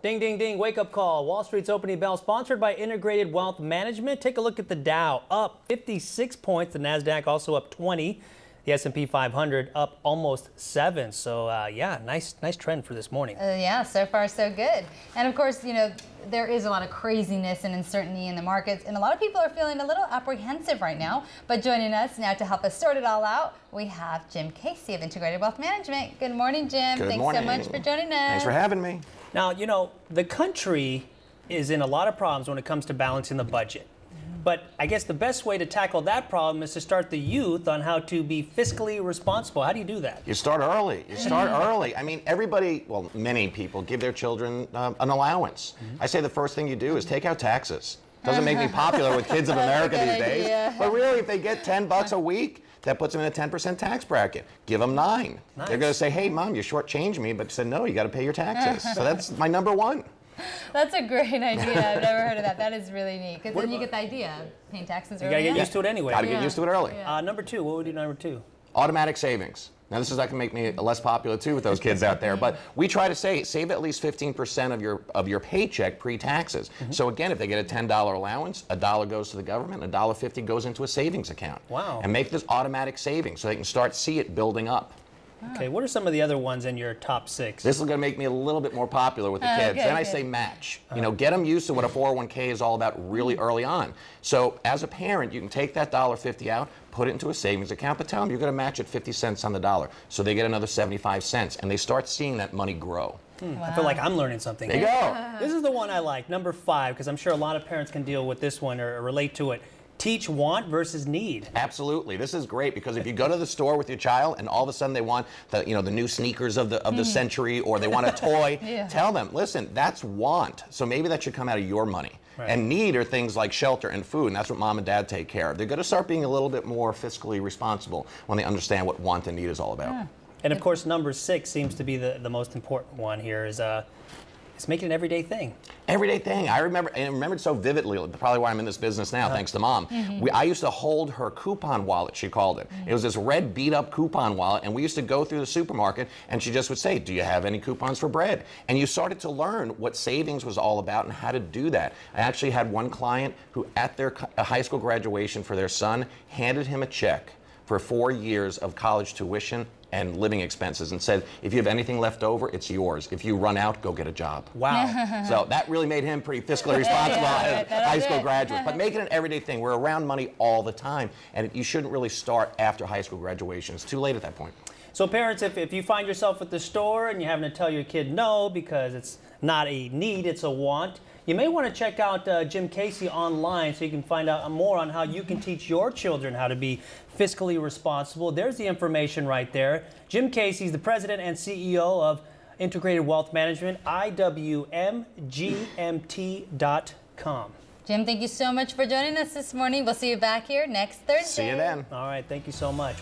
Ding, ding, ding, wake up call. Wall Street's opening bell sponsored by Integrated Wealth Management. Take a look at the Dow, up 56 points. The NASDAQ also up 20. The S&P 500 up almost 7. So, yeah, nice trend for this morning. Yeah, so far so good. And of course, you know, there is a lot of craziness and uncertainty in the markets, and a lot of people are feeling a little apprehensive right now. But joining us now to help us sort it all out, we have Jim Casey of Integrated Wealth Management. Good morning, Jim. Good Thanks morning. so much for joining us. Thanks for having me. Now, you know, the country is in a lot of problems when it comes to balancing the budget. But I guess the best way to tackle that problem is to start the youth on how to be fiscally responsible. How do you do that? You start early. You start early. I mean, everybody, well, many people give their children an allowance. I say the first thing you do is take out taxes. Doesn't make me popular with kids of America these days. But really, if they get $10 a week, that puts them in a 10% tax bracket. Give them 9. Nice. They're going to say, hey, Mom, you shortchanged me. But you said, no, you got to pay your taxes. So that's my number one. That's a great idea. I've never heard of that. That is really neat. Because then you get the idea of paying taxes early. You got to get used to it anyway. Got to get used to it early. Number 2, what would you do number 2? Automatic savings. Now, this is not going to make me less popular, too, with those kids out there. But we try to save at least 15% of your paycheck pre-taxes. So, again, if they get a $10 allowance, $1 goes to the government, $1.50 goes into a savings account. Wow. And make this automatic savings so they can see it building up. Okay, what are some of the other ones in your top 6? This is going to make me a little bit more popular with the kids. Then I say match. You know, get them used to what a 401k is all about really early on. So as a parent, you can take that $1.50 out, put it into a savings account, but tell them you're going to match it 50 cents on the dollar. So they get another 75 cents, and they start seeing that money grow. Wow. I feel like I'm learning something. There you go. This is the one I like, number 5, because I'm sure a lot of parents can deal with this one or relate to it. Teach want versus need. Absolutely. This is great because if you go to the store with your child and all of a sudden they want the new sneakers of the century, or they want a toy, tell them, listen, that's want. So maybe that should come out of your money. Right. And need are things like shelter and food, and that's what mom and dad take care of. They're going to start being a little bit more fiscally responsible when they understand what want and need is all about. And of course, number 6 seems to be the most important one here is it's making an everyday thing. Everyday thing. I remember it so vividly, probably why I'm in this business now, thanks to Mom. I used to hold her coupon wallet, she called it. It was this red beat-up coupon wallet, and we used to go through the supermarket, and she just would say, do you have any coupons for bread? And you started to learn what savings was all about and how to do that. I actually had one client who, at their high school graduation for their son, handed him a check for 4 years of college tuition and living expenses, and said, if you have anything left over, it's yours. If you run out, go get a job. Wow. So that really made him pretty fiscally responsible as a high school graduate. But make it an everyday thing. We're around money all the time, and you shouldn't really start after high school graduation. It's too late at that point. So parents, if you find yourself at the store and you're having to tell your kid no because it's not a need, it's a want, you may want to check out Jim Casey online so you can find out more on how you can teach your children how to be fiscally responsible. There's the information right there. Jim Casey is the president and CEO of Integrated Wealth Management, IWMGMT.com. Jim, thank you so much for joining us this morning. We'll see you back here next Thursday. See you then. All right, thank you so much.